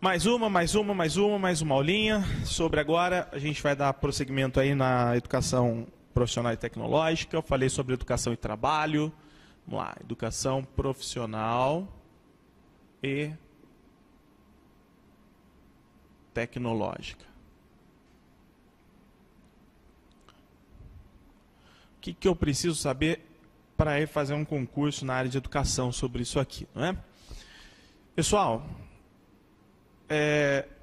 Mais uma aulinha sobre agora. A gente vai dar prosseguimento aí na educação profissional e tecnológica. Eu falei sobre educação e trabalho. Vamos lá, educação profissional e tecnológica. O que eu preciso saber para ir fazer um concurso na área de educação sobre isso aqui, não é? Pessoal,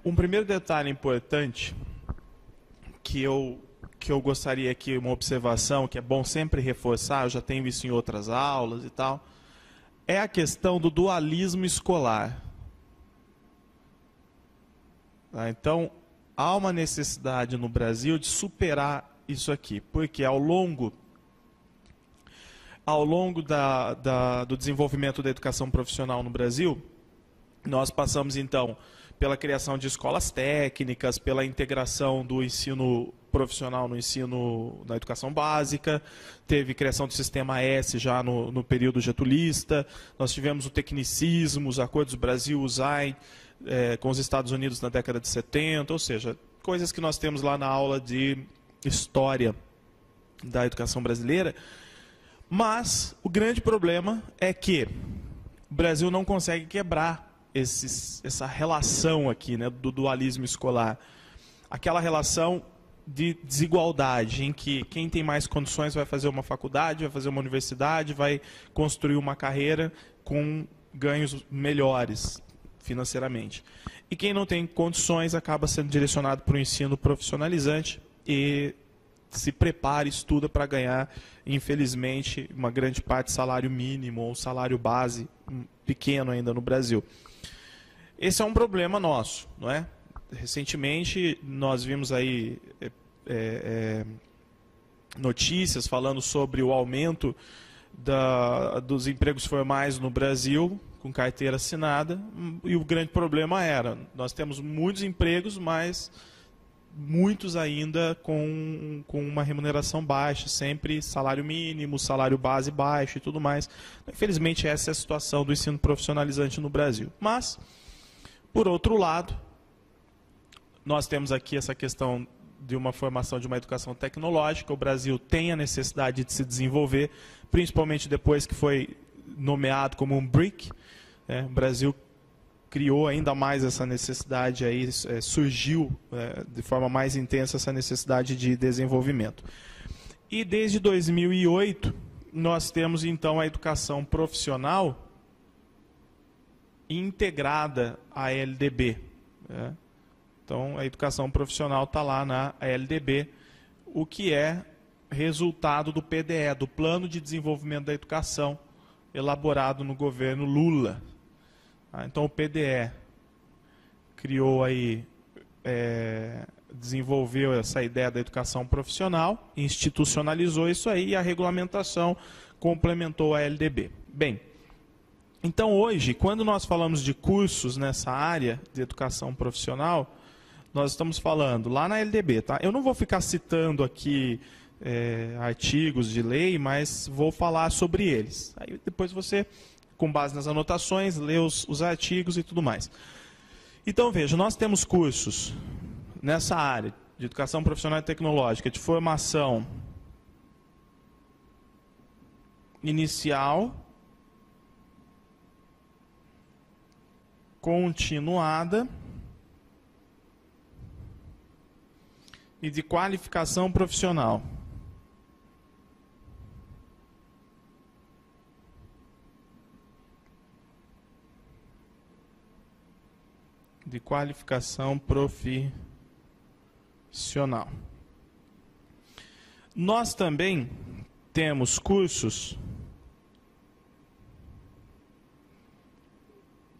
um primeiro detalhe importante que eu gostaria aqui, uma observação que é bom sempre reforçar, eu já tenho isso em outras aulas e tal, é a questão do dualismo escolar. Tá? Então, há uma necessidade no Brasil de superar isso aqui, porque ao longo do desenvolvimento da educação profissional no Brasil, nós passamos então pela criação de escolas técnicas, pela integração do ensino profissional na educação básica, teve criação do sistema S já no período getulista, nós tivemos o tecnicismo, os acordos Brasil-USAID com os Estados Unidos na década de 70, ou seja, coisas que nós temos lá na aula de História da Educação Brasileira, mas o grande problema é que o Brasil não consegue quebrar essa relação aqui, né, do dualismo escolar. Aquela relação de desigualdade, em que quem tem mais condições vai fazer uma faculdade, vai fazer uma universidade, vai construir uma carreira com ganhos melhores financeiramente. E quem não tem condições acaba sendo direcionado para o ensino profissionalizante e se prepara, estuda para ganhar, infelizmente, uma grande parte salário mínimo ou salário base pequeno ainda no Brasil. Esse é um problema nosso, não é? Recentemente nós vimos aí notícias falando sobre o aumento dos empregos formais no Brasil com carteira assinada, e o grande problema era, nós temos muitos empregos, mas muitos ainda com uma remuneração baixa, sempre salário mínimo, salário base baixo e tudo mais. Infelizmente essa é a situação do ensino profissionalizante no Brasil. Mas, por outro lado, nós temos aqui essa questão de uma formação de uma educação tecnológica. O Brasil tem a necessidade de se desenvolver, principalmente depois que foi nomeado como um BRIC. O Brasil criou ainda mais essa necessidade, aí, surgiu de forma mais intensa essa necessidade de desenvolvimento. E desde 2008, nós temos então a educação profissional integrada à LDB. Então, a educação profissional está lá na LDB, o que é resultado do PDE, do Plano de Desenvolvimento da Educação, elaborado no governo Lula. Então, o PDE criou aí, desenvolveu essa ideia da educação profissional, institucionalizou isso aí, e a regulamentação complementou a LDB. Bem, então hoje, quando nós falamos de cursos nessa área de educação profissional, nós estamos falando lá na LDB, tá? Eu não vou ficar citando aqui artigos de lei, mas vou falar sobre eles. Aí depois você, com base nas anotações, lê os artigos e tudo mais. Então veja, nós temos cursos nessa área de educação profissional e tecnológica, de formação inicial, continuada e de qualificação profissional. De qualificação profissional. Nós também temos cursos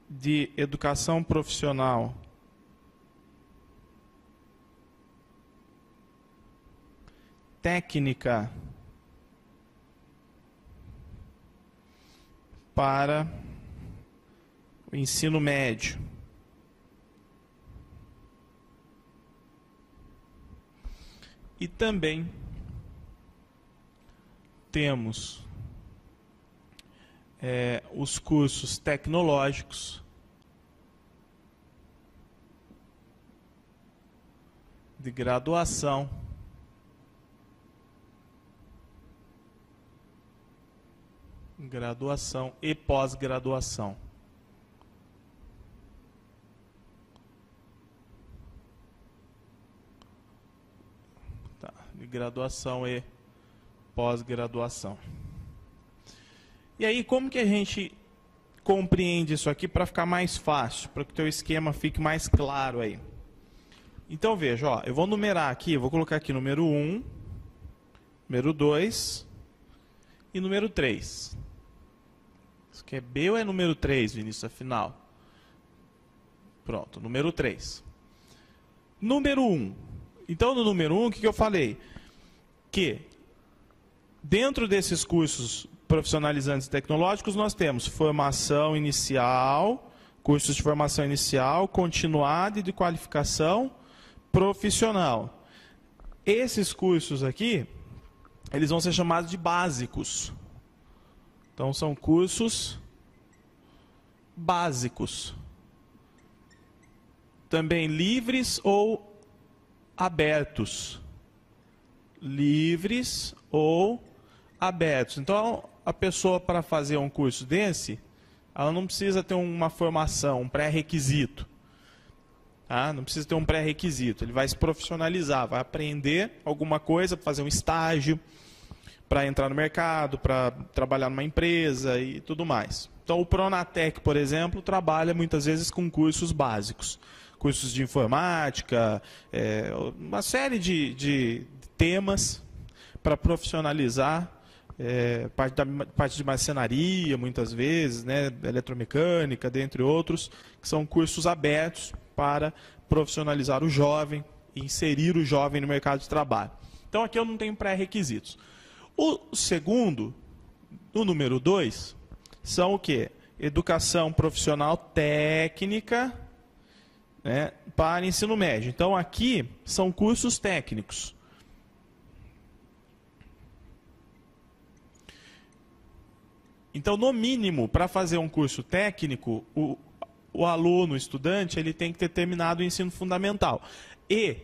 de educação profissional técnica para o ensino médio. E também temos os cursos tecnológicos de graduação. Graduação e pós-graduação. Tá, de graduação e pós-graduação. E aí, como que a gente compreende isso aqui para ficar mais fácil, para que o teu esquema fique mais claro aí? Então, veja, ó, eu vou numerar aqui, eu vou colocar aqui número 1, número 2 e número 3. Isso aqui é B ou é número 3, Vinícius, afinal? Pronto, número 3. Número 1. Então, no número 1, o que eu falei? Que dentro desses cursos profissionalizantes tecnológicos, nós temos formação inicial, cursos de formação inicial, continuada e de qualificação profissional. Esses cursos aqui, eles vão ser chamados de básicos. Então, são cursos básicos. Também livres ou abertos. Livres ou abertos. Então, a pessoa, para fazer um curso desse, ela não precisa ter uma formação, um pré-requisito. Tá? Não precisa ter um pré-requisito. Ele vai se profissionalizar, vai aprender alguma coisa, para fazer um estágio, para entrar no mercado, para trabalhar numa empresa e tudo mais. Então, o Pronatec, por exemplo, trabalha muitas vezes com cursos básicos. Cursos de informática, uma série de temas para profissionalizar. Parte de marcenaria, muitas vezes, né, eletromecânica, dentre outros, que são cursos abertos para profissionalizar o jovem e inserir o jovem no mercado de trabalho. Então, aqui eu não tenho pré-requisitos. O segundo, o número 2, são o quê? Educação profissional técnica, né, para ensino médio. Então, aqui são cursos técnicos. Então, no mínimo, para fazer um curso técnico, o aluno, o estudante, ele tem que ter terminado o ensino fundamental. E,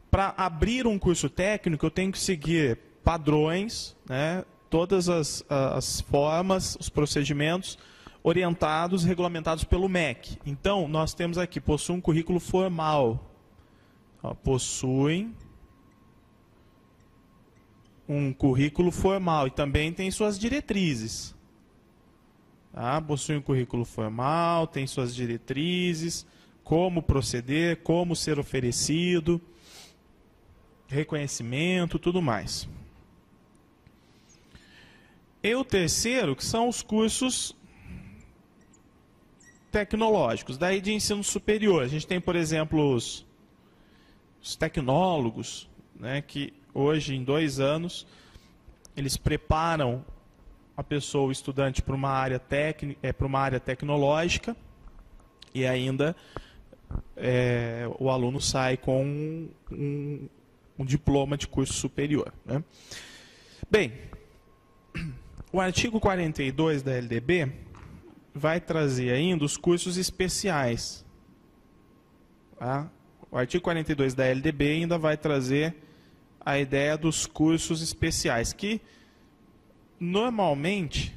para abrir um curso técnico, eu tenho que seguir padrões, né, todas as formas, os procedimentos orientados, regulamentados pelo MEC. Então, nós temos aqui, possui um currículo formal. Ó, possuem um currículo formal e também tem suas diretrizes. Tá? Possui um currículo formal, tem suas diretrizes, como proceder, como ser oferecido, reconhecimento, tudo mais. E o terceiro, que são os cursos tecnológicos, daí de ensino superior. A gente tem, por exemplo, os tecnólogos, né, que hoje, em 2 anos, eles preparam a pessoa, o estudante, para uma área técnica, para uma área tecnológica, e ainda o aluno sai com um diploma de curso superior, né? Bem, o artigo 42 da LDB vai trazer ainda os cursos especiais. Tá? O artigo 42 da LDB ainda vai trazer a ideia dos cursos especiais, que normalmente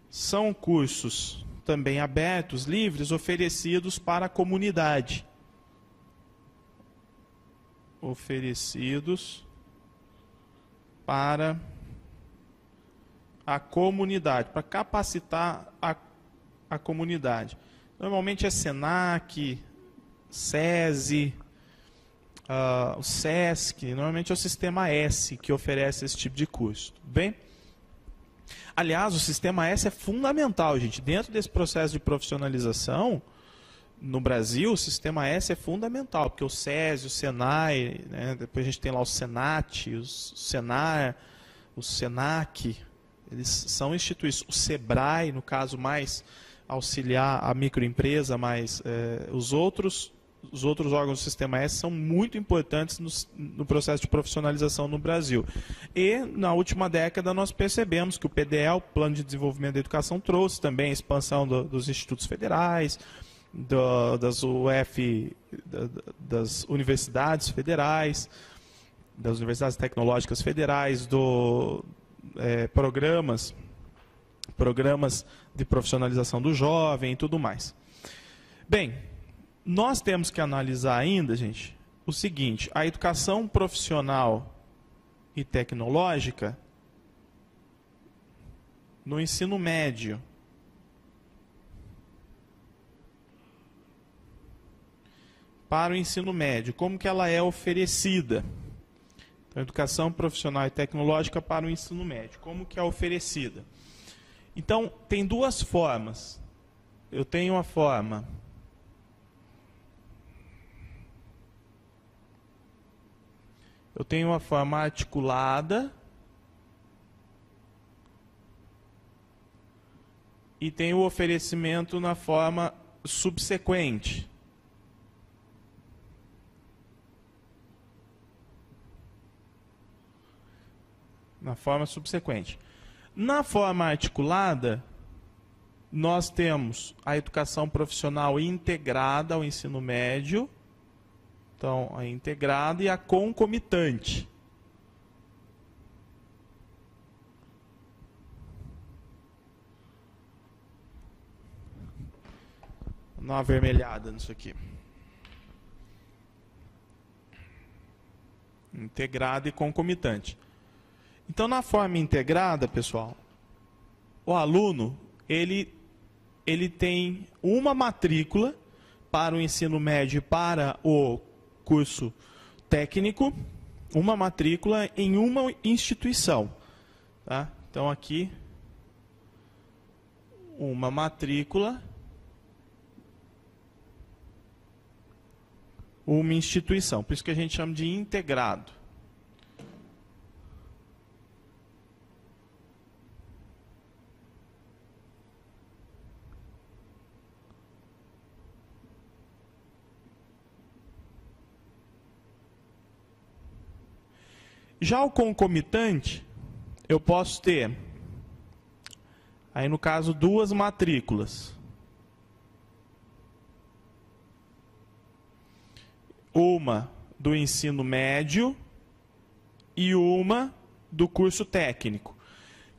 são cursos também abertos, livres, oferecidos para a comunidade. Oferecidos para a comunidade, para capacitar a comunidade. Normalmente é SENAC, SESI, o SESC, normalmente é o Sistema S que oferece esse tipo de curso. Tudo bem? Aliás, o Sistema S é fundamental, gente. Dentro desse processo de profissionalização, no Brasil, o Sistema S é fundamental, porque o SESI, o SENAI, né, depois a gente tem lá o SENAT, o SENAR, o SENAC, eles são instituições. O SEBRAE, no caso, mais auxiliar a microempresa, mas os outros órgãos do Sistema S são muito importantes no processo de profissionalização no Brasil. E, na última década, nós percebemos que o PDE, o Plano de Desenvolvimento da Educação, trouxe também a expansão dos institutos federais, das UF, das universidades federais, das universidades tecnológicas federais, programas de profissionalização do jovem e tudo mais. Bem, nós temos que analisar ainda, gente, o seguinte: a educação profissional e tecnológica no ensino médio. Para o ensino médio, como que ela é oferecida? Então, educação profissional e tecnológica para o ensino médio, como que é oferecida? Então, tem duas formas. Eu tenho a forma articulada e tenho o oferecimento na forma subsequente. Na forma subsequente. Na forma articulada, nós temos a educação profissional integrada ao ensino médio, então a integrada e a concomitante. Vou dar uma avermelhada nisso aqui. Integrada e concomitante. Então, na forma integrada, pessoal, o aluno ele tem uma matrícula para o ensino médio e para o curso técnico, uma matrícula em uma instituição. Tá? Então, aqui, uma matrícula, uma instituição. Por isso que a gente chama de integrado. Já o concomitante, eu posso ter, aí no caso, duas matrículas. Uma do ensino médio e uma do curso técnico,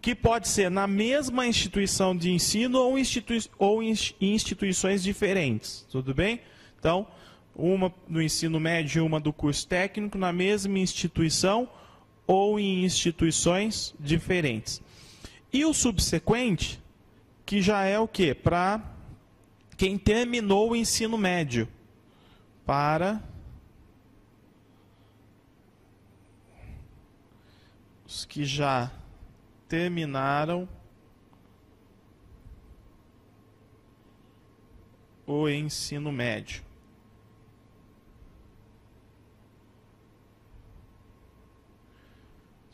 que pode ser na mesma instituição de ensino ou em instituições diferentes, tudo bem? Então, uma do ensino médio e uma do curso técnico na mesma instituição ou em instituições diferentes. E o subsequente, que já é o quê? Para quem terminou o ensino médio. Para os que já terminaram o ensino médio.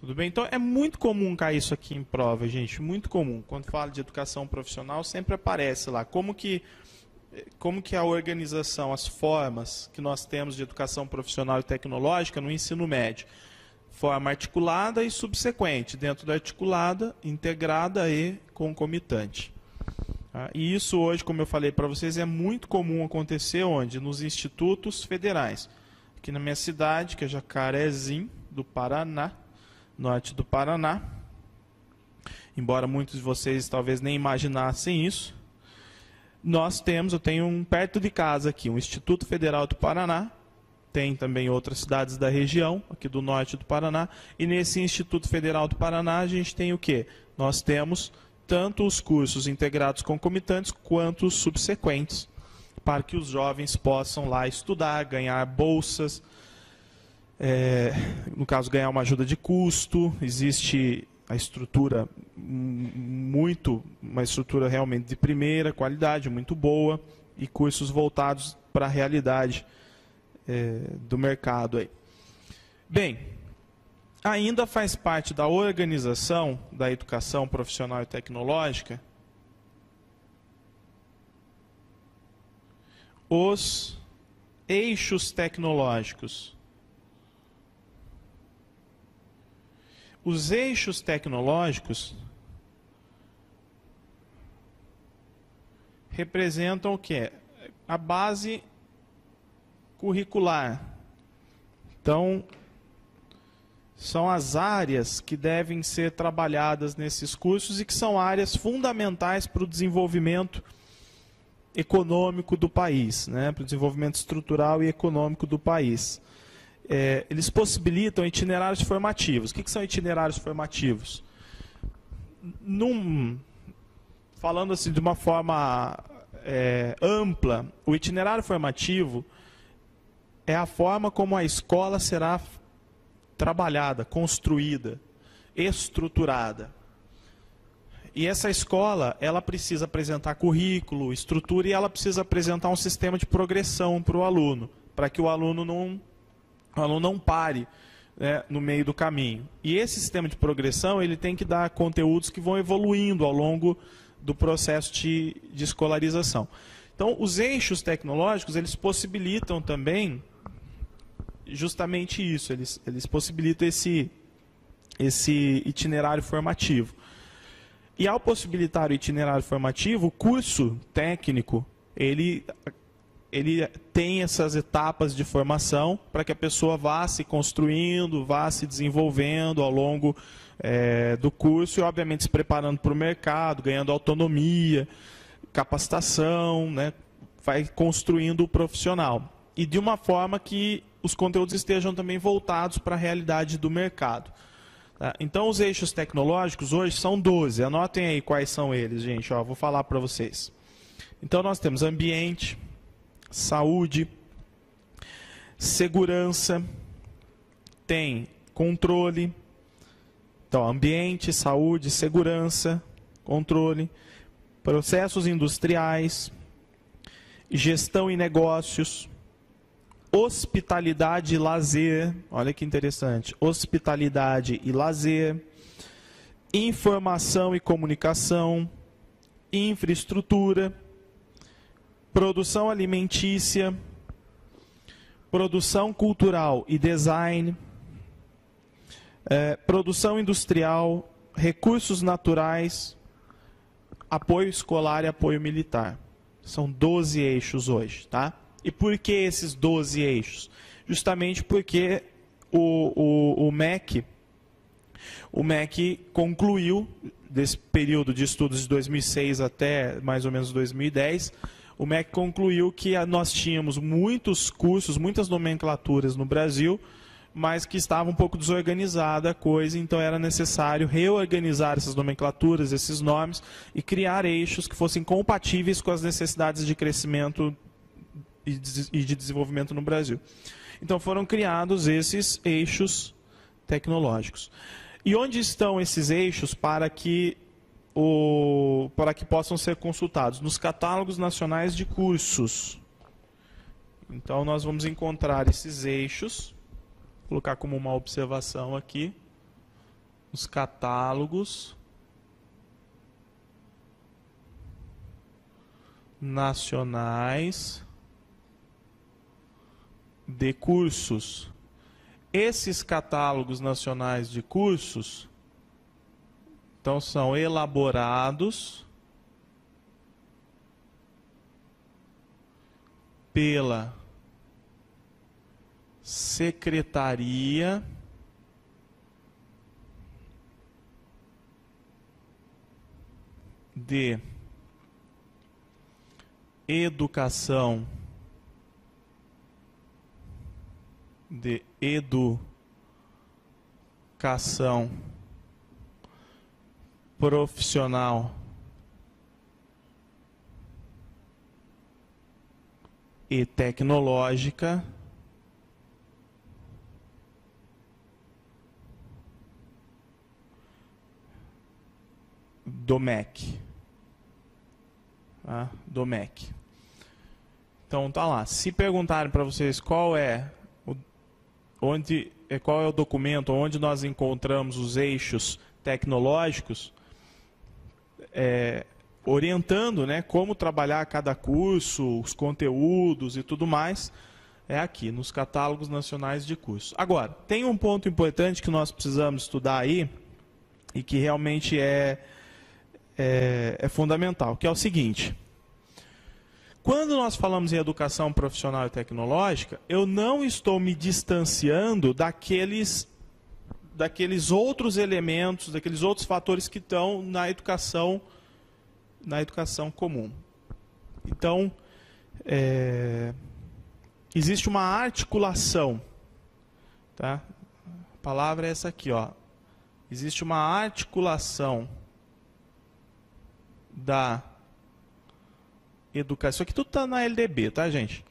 Tudo bem? Então, é muito comum cair isso aqui em prova, gente, muito comum. Quando fala de educação profissional, sempre aparece lá. Como que a organização, as formas que nós temos de educação profissional e tecnológica no ensino médio? Forma articulada e subsequente. Dentro da articulada, integrada e concomitante. E isso hoje, como eu falei para vocês, é muito comum acontecer onde? Nos institutos federais. Aqui na minha cidade, que é Jacarezinho, do Paraná, norte do Paraná, embora muitos de vocês talvez nem imaginassem isso, eu tenho um perto de casa aqui, um Instituto Federal do Paraná, tem também outras cidades da região, aqui do norte do Paraná, e nesse Instituto Federal do Paraná a gente tem o quê? Nós temos tanto os cursos integrados concomitantes quanto os subsequentes, para que os jovens possam lá estudar, ganhar bolsas, no caso, ganhar uma ajuda de custo. Existe a estrutura uma estrutura realmente de primeira qualidade, muito boa, e cursos voltados para a realidade do mercado aí. Bem, ainda faz parte da organização da educação profissional e tecnológica os eixos tecnológicos. Os eixos tecnológicos representam o quê? a base curricular. Então, são as áreas que devem ser trabalhadas nesses cursos e que são áreas fundamentais para o desenvolvimento econômico do país, né? Para o desenvolvimento estrutural e econômico do país. Eles possibilitam itinerários formativos. O que são itinerários formativos? Falando assim de uma forma ampla, o itinerário formativo é a forma como a escola será trabalhada, construída, estruturada. E essa escola, ela precisa apresentar currículo, estrutura, e ela precisa apresentar um sistema de progressão para o aluno, para que o aluno não pare, né, no meio do caminho. E esse sistema de progressão, ele tem que dar conteúdos que vão evoluindo ao longo do processo de escolarização. Então, os eixos tecnológicos, eles possibilitam também justamente isso, eles possibilitam esse itinerário formativo. E ao possibilitar o itinerário formativo, o curso técnico, ele tem essas etapas de formação para que a pessoa vá se construindo, vá se desenvolvendo ao longo do curso e, obviamente, se preparando para o mercado, ganhando autonomia, capacitação, né? Vai construindo o profissional. E de uma forma que os conteúdos estejam também voltados para a realidade do mercado. Tá? Então, os eixos tecnológicos hoje são 12. Anotem aí quais são eles, gente. Ó, vou falar para vocês. Então, nós temos ambiente, saúde, segurança, tem controle. Então, ambiente, saúde, segurança, controle, processos industriais, gestão e negócios, hospitalidade e lazer, olha que interessante, hospitalidade e lazer, informação e comunicação, infraestrutura, produção alimentícia, produção cultural e design, produção industrial, recursos naturais, apoio escolar e apoio militar. São 12 eixos hoje, tá? E por que esses 12 eixos? Justamente porque o MEC concluiu, desse período de estudos de 2006 até mais ou menos 2010, o MEC concluiu que nós tínhamos muitos cursos, muitas nomenclaturas no Brasil, mas que estava um pouco desorganizada a coisa, então era necessário reorganizar essas nomenclaturas, esses nomes, e criar eixos que fossem compatíveis com as necessidades de crescimento e de desenvolvimento no Brasil. Então foram criados esses eixos tecnológicos. E onde estão esses eixos para que possam ser consultados? Nos catálogos nacionais de cursos. Então nós vamos encontrar esses eixos, vou colocar como uma observação aqui, os catálogos nacionais de cursos. Esses catálogos nacionais de cursos, então, são elaborados pela Secretaria de Educação profissional e tecnológica do MEC. Tá? Do MEC. Então tá lá. Se perguntarem para vocês qual é o documento onde nós encontramos os eixos tecnológicos, orientando, né, como trabalhar cada curso, os conteúdos e tudo mais, é aqui, nos catálogos nacionais de curso. Agora, tem um ponto importante que nós precisamos estudar aí, e que realmente é fundamental, que é o seguinte: quando nós falamos em educação profissional e tecnológica, eu não estou me distanciando daqueles outros elementos, daqueles outros fatores que estão na educação comum. Então, existe uma articulação, tá? A palavra é essa aqui, ó. Existe uma articulação da educação. Isso aqui tudo está na LDB, tá, gente?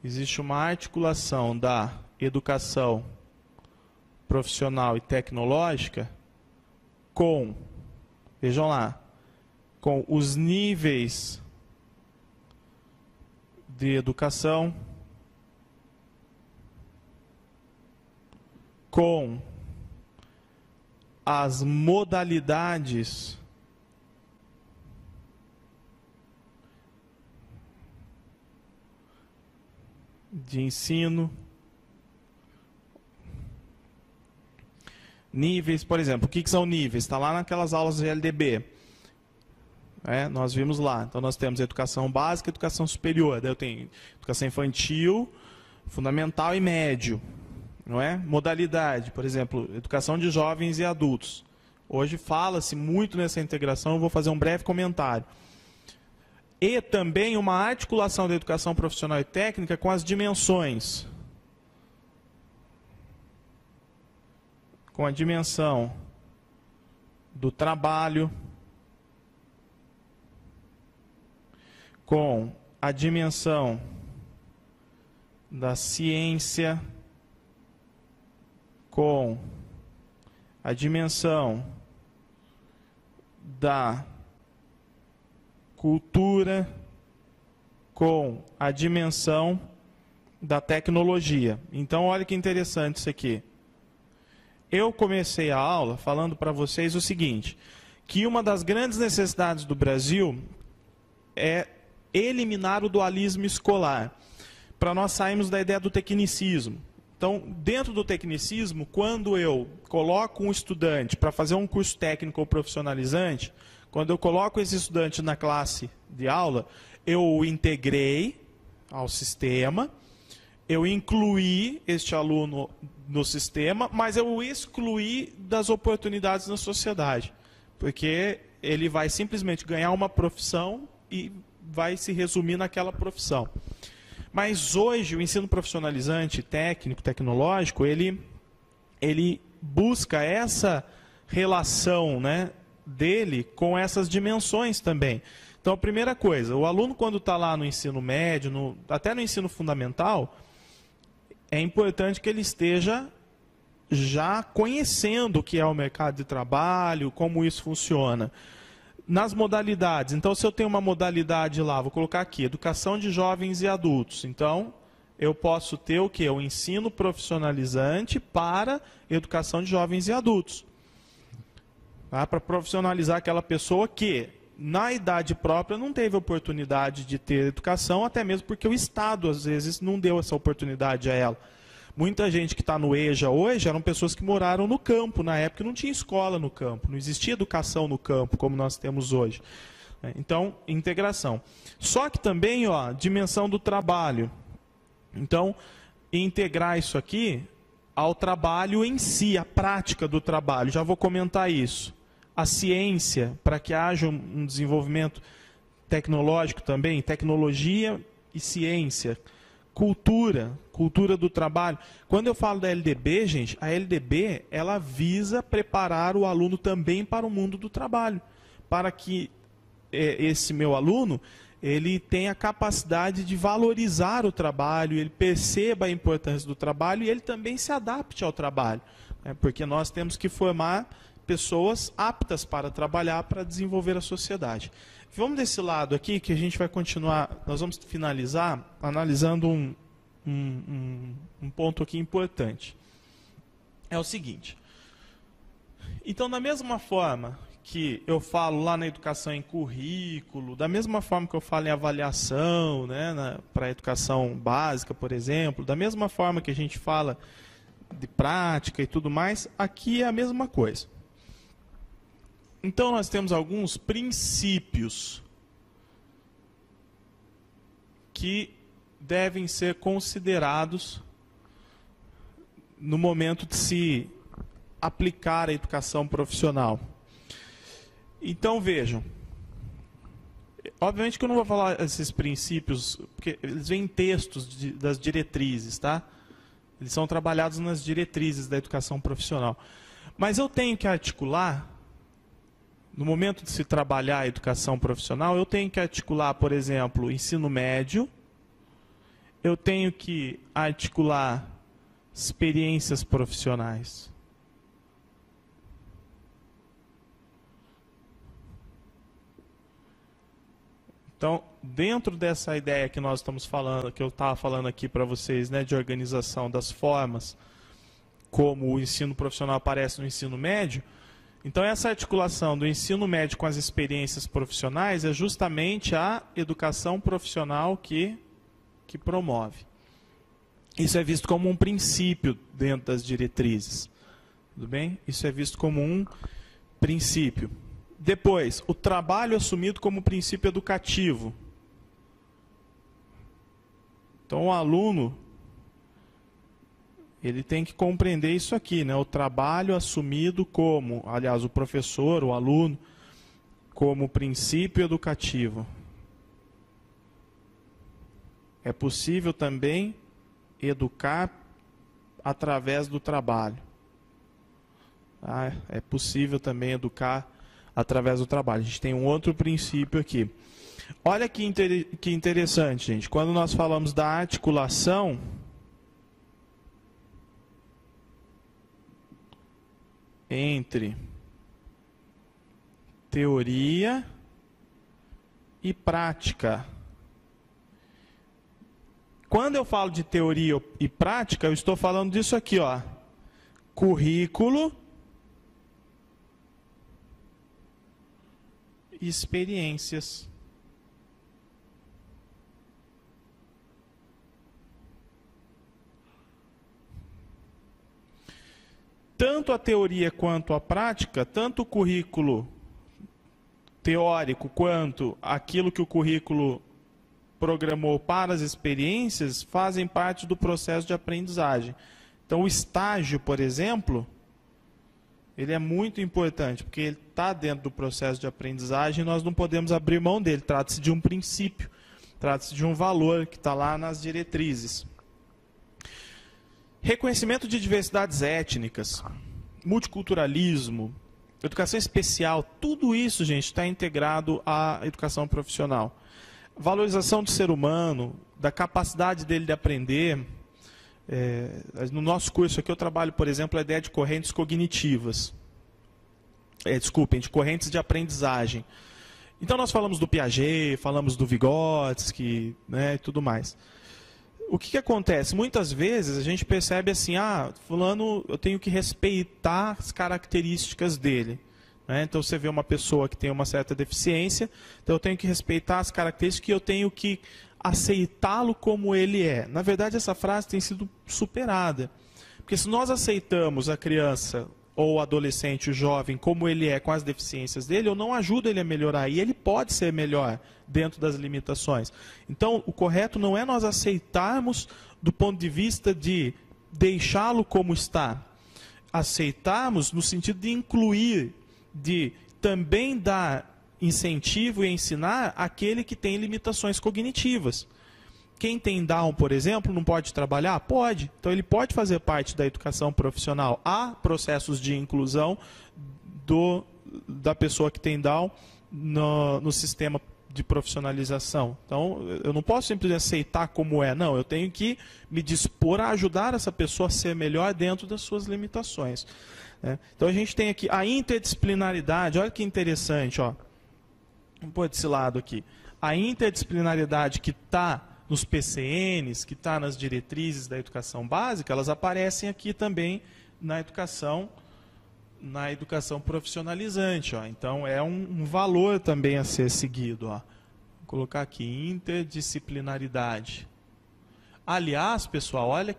Existe uma articulação da educação profissional e tecnológica com, vejam lá, com os níveis de educação, com as modalidades de ensino, níveis, por exemplo, o que são níveis? Está lá naquelas aulas de LDB. Nós vimos lá. Então, nós temos educação básica e educação superior. Daí eu tenho educação infantil, fundamental e médio. Não é? Modalidade, por exemplo, educação de jovens e adultos. Hoje fala-se muito nessa integração, eu vou fazer um breve comentário. E também uma articulação da educação profissional e técnica com as dimensões. Com a dimensão do trabalho, com a dimensão da ciência, com a dimensão da cultura, com a dimensão da tecnologia. Então, olha que interessante isso aqui. Eu comecei a aula falando para vocês o seguinte, que uma das grandes necessidades do Brasil é eliminar o dualismo escolar, para nós sairmos da ideia do tecnicismo. Então, dentro do tecnicismo, quando eu coloco um estudante para fazer um curso técnico ou profissionalizante, quando eu coloco esse estudante na classe de aula, eu o integrei ao sistema, eu incluí este aluno no sistema, mas eu o excluí das oportunidades na sociedade, porque ele vai simplesmente ganhar uma profissão e vai se resumir naquela profissão. Mas hoje o ensino profissionalizante, técnico, tecnológico, ele busca essa relação, né, dele com essas dimensões também. Então, a primeira coisa, o aluno quando está lá no ensino médio, até no ensino fundamental, é importante que ele esteja já conhecendo o que é o mercado de trabalho, como isso funciona. Nas modalidades, então se eu tenho uma modalidade lá, vou colocar aqui, educação de jovens e adultos. Então, eu posso ter o quê? O ensino profissionalizante para educação de jovens e adultos. Tá? Para profissionalizar aquela pessoa que, na idade própria, não teve oportunidade de ter educação, até mesmo porque o Estado, às vezes, não deu essa oportunidade a ela. Muita gente que está no EJA hoje eram pessoas que moraram no campo. Na época não tinha escola no campo, não existia educação no campo como nós temos hoje. Então, integração. Só que também, ó, dimensão do trabalho. Então, integrar isso aqui ao trabalho em si, a prática do trabalho. Já vou comentar isso. A ciência, para que haja um desenvolvimento tecnológico também, tecnologia e ciência. Cultura do trabalho. Quando eu falo da LDB, gente, a LDB ela visa preparar o aluno também para o mundo do trabalho, para que esse meu aluno ele tenha a capacidade de valorizar o trabalho, ele perceba a importância do trabalho e ele também se adapte ao trabalho, né? Porque nós temos que formar pessoas aptas para trabalhar, para desenvolver a sociedade. Vamos desse lado aqui, que a gente vai continuar, nós vamos finalizar analisando um ponto aqui importante. É o seguinte. Então, da mesma forma que eu falo lá na educação em currículo, da mesma forma que eu falo em avaliação, né, para a educação básica, por exemplo, da mesma forma que a gente fala de prática e tudo mais, aqui é a mesma coisa. Então, nós temos alguns princípios que devem ser considerados no momento de se aplicar a educação profissional. Então, vejam, obviamente que eu não vou falar esses princípios, porque eles vêm em textos das diretrizes, tá? Eles são trabalhados nas diretrizes da educação profissional. Mas eu tenho que articular, no momento de se trabalhar a educação profissional, eu tenho que articular, por exemplo, o ensino médio, eu tenho que articular experiências profissionais. Então, dentro dessa ideia que nós estamos falando, que eu estava falando aqui para vocês, né, de organização das formas, como o ensino profissional aparece no ensino médio, então essa articulação do ensino médio com as experiências profissionais é justamente a educação profissional que promove. Isso é visto como um princípio dentro das diretrizes. Tudo bem? Isso é visto como um princípio. Depois, o trabalho assumido como princípio educativo. Então, o aluno, ele tem que compreender isso aqui, né? O trabalho assumido como, aliás, o professor, o aluno, como princípio educativo. É possível também educar através do trabalho. Tá? É possível também educar através do trabalho. A gente tem um outro princípio aqui. Olha que interessante, gente. Quando nós falamos da articulação, entre teoria e prática. Quando eu falo de teoria e prática, eu estou falando disso aqui, ó. Currículo e experiências. Tanto a teoria quanto a prática, tanto o currículo teórico quanto aquilo que o currículo programou para as experiências, fazem parte do processo de aprendizagem. Então, o estágio, por exemplo, ele é muito importante, porque ele está dentro do processo de aprendizagem e nós não podemos abrir mão dele. Trata-se de um princípio, trata-se de um valor que está lá nas diretrizes. Reconhecimento de diversidades étnicas, multiculturalismo, educação especial, tudo isso, gente, está integrado à educação profissional. Valorização do ser humano, da capacidade dele de aprender. No nosso curso aqui eu trabalho, por exemplo, a ideia de correntes cognitivas. De correntes de aprendizagem. Então nós falamos do Piaget, falamos do Vygotsky, né, e tudo mais. O que acontece? Muitas vezes a gente percebe assim, fulano, eu tenho que respeitar as características dele. Então você vê uma pessoa que tem uma certa deficiência, então eu tenho que respeitar as características e eu tenho que aceitá-lo como ele é. Na verdade, essa frase tem sido superada. Porque se nós aceitamos a criança ou o adolescente, o jovem, como ele é, com as deficiências dele, eu não ajudo ele a melhorar. E ele pode ser melhor dentro das limitações. Então, o correto não é nós aceitarmos do ponto de vista de deixá-lo como está. Aceitarmos no sentido de incluir, de também dar incentivo e ensinar aquele que tem limitações cognitivas. Quem tem Down, por exemplo, não pode trabalhar? Pode. Então ele pode fazer parte da educação profissional. Há processos de inclusão da pessoa que tem Down no sistema de profissionalização. Então eu não posso simplesmente aceitar como é. Não, eu tenho que me dispor a ajudar essa pessoa a ser melhor dentro das suas limitações. Então a gente tem aqui a interdisciplinaridade. Olha que interessante, ó. Vamos pôr desse lado aqui. A interdisciplinaridade que está nos PCNs, que está nas diretrizes da educação básica, elas aparecem aqui também na educação profissionalizante. Ó. Então é um valor também a ser seguido. Ó. Vou colocar aqui, interdisciplinaridade. Aliás, pessoal, olha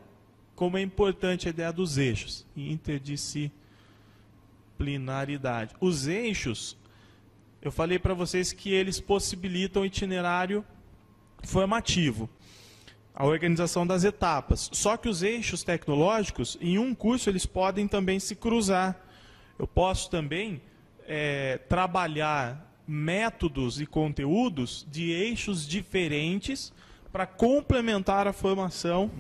como é importante a ideia dos eixos. Interdisciplinaridade. Os eixos, eu falei para vocês que eles possibilitam itinerário formativo, a organização das etapas. Só que os eixos tecnológicos, em um curso, eles podem também se cruzar. Eu posso também trabalhar métodos e conteúdos de eixos diferentes para complementar a formação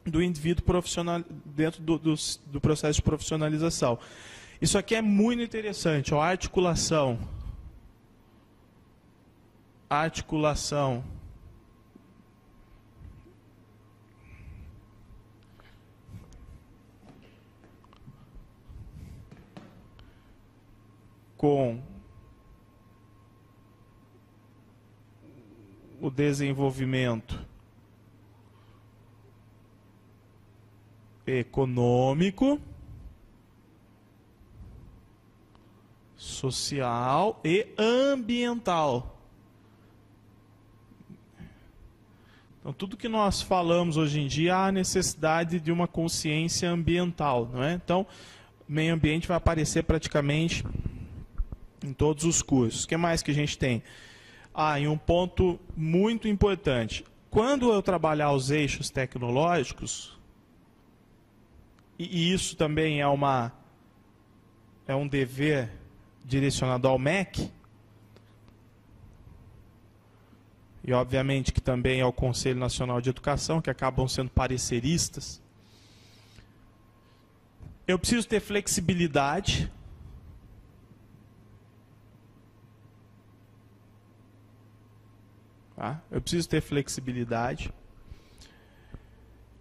do indivíduo profissional dentro do processo de profissionalização. Isso aqui é muito interessante, ó, articulação. Articulação. Com o desenvolvimento econômico, social e ambiental. Então, tudo que nós falamos hoje em dia, há a necessidade de uma consciência ambiental, não é? Então, meio ambiente vai aparecer praticamente em todos os cursos. O que mais que a gente tem? E um ponto muito importante. Quando eu trabalhar os eixos tecnológicos, e isso também é um dever direcionado ao MEC, e obviamente que também ao Conselho Nacional de Educação, que acabam sendo pareceristas, eu preciso ter flexibilidade. Tá? Eu preciso ter flexibilidade.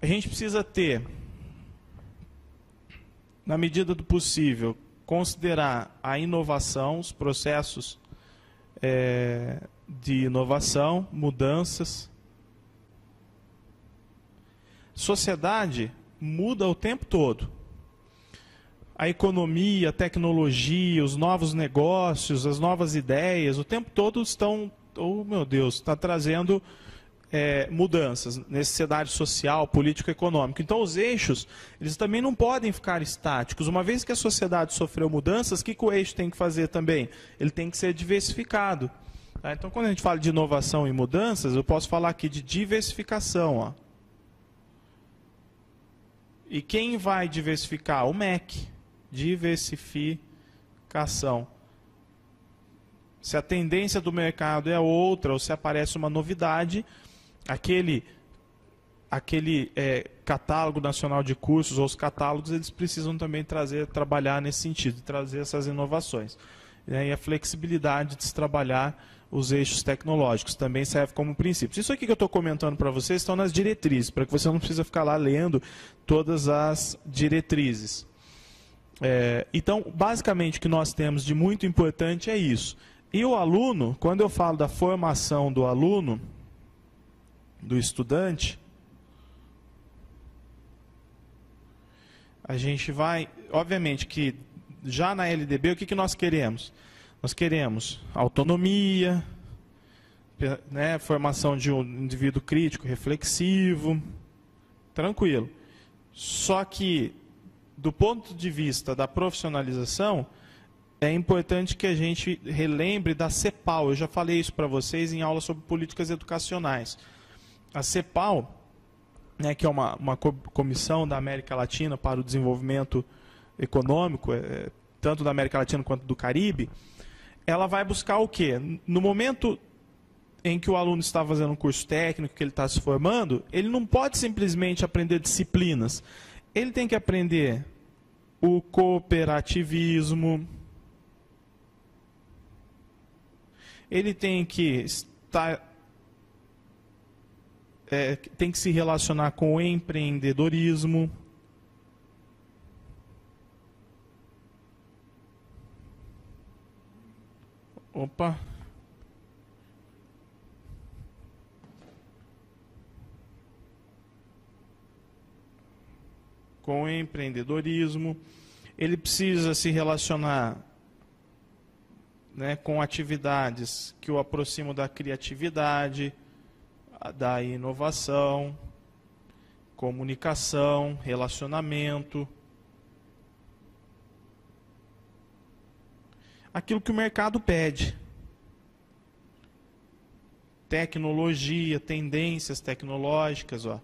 A gente precisa ter, na medida do possível, considerar a inovação, os processos de inovação, mudanças. Sociedade muda o tempo todo. A economia, a tecnologia, os novos negócios, as novas ideias, o tempo todo estão, meu Deus, está trazendo mudanças nesse cenário social, político, econômico. Então, os eixos, eles também não podem ficar estáticos. Uma vez que a sociedade sofreu mudanças, o que o eixo tem que fazer também? Ele tem que ser diversificado. Tá? Então, quando a gente fala de inovação e mudanças, eu posso falar aqui de diversificação. Ó. E quem vai diversificar? O MEC. Diversificação. Se a tendência do mercado é outra, ou se aparece uma novidade, aquele catálogo nacional de cursos, ou os catálogos, eles precisam também trabalhar nesse sentido, trazer essas inovações. E a flexibilidade de se trabalhar os eixos tecnológicos também serve como princípio. Isso aqui que eu estou comentando para vocês estão nas diretrizes, para que você não precisa ficar lá lendo todas as diretrizes. Então, basicamente, o que nós temos de muito importante é isso. E o aluno, quando eu falo da formação do aluno, do estudante, a gente vai, obviamente que já na LDB, o que nós queremos? Nós queremos autonomia, né, formação de um indivíduo crítico, reflexivo, tranquilo. Só que, do ponto de vista da profissionalização, é importante que a gente relembre da CEPAL. Eu já falei isso para vocês em aula sobre políticas educacionais. A CEPAL, né, que é uma comissão da América Latina para o desenvolvimento econômico, tanto da América Latina quanto do Caribe, ela vai buscar o quê? No momento em que o aluno está fazendo um curso técnico, que ele está se formando, ele não pode simplesmente aprender disciplinas. Ele tem que aprender o cooperativismo, ele tem que tem que se relacionar com o empreendedorismo. Opa. Com o empreendedorismo. Ele precisa se relacionar, né, com atividades que o aproximam da criatividade, da inovação, comunicação, relacionamento. Aquilo que o mercado pede. tecnologia, tendências tecnológicas, ó.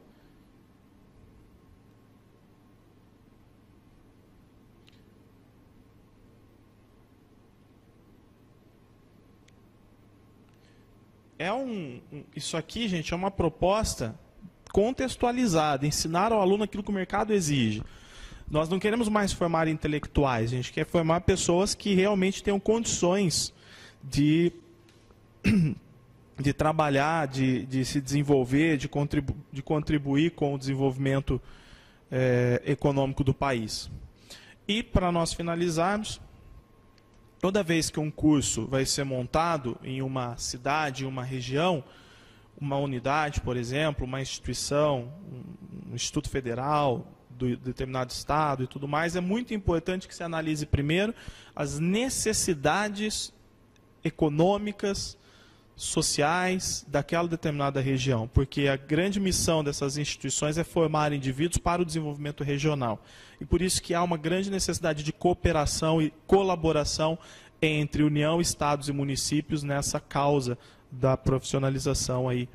Isso aqui, gente, é uma proposta contextualizada, ensinar ao aluno aquilo que o mercado exige. Nós não queremos mais formar intelectuais, a gente quer formar pessoas que realmente tenham condições de trabalhar, de se desenvolver, de contribuir com o desenvolvimento econômico do país. E, para nós finalizarmos, toda vez que um curso vai ser montado em uma cidade, em uma região, uma unidade, por exemplo, uma instituição, um instituto federal do determinado estado e tudo mais, é muito importante que se analise primeiro as necessidades econômicas, sociais daquela determinada região, porque a grande missão dessas instituições é formar indivíduos para o desenvolvimento regional. E por isso que há uma grande necessidade de cooperação e colaboração entre União, Estados e municípios nessa causa da profissionalização aí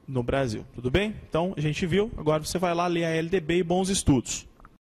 no Brasil. Tudo bem? Então, a gente viu, agora você vai lá ler a LDB e bons estudos.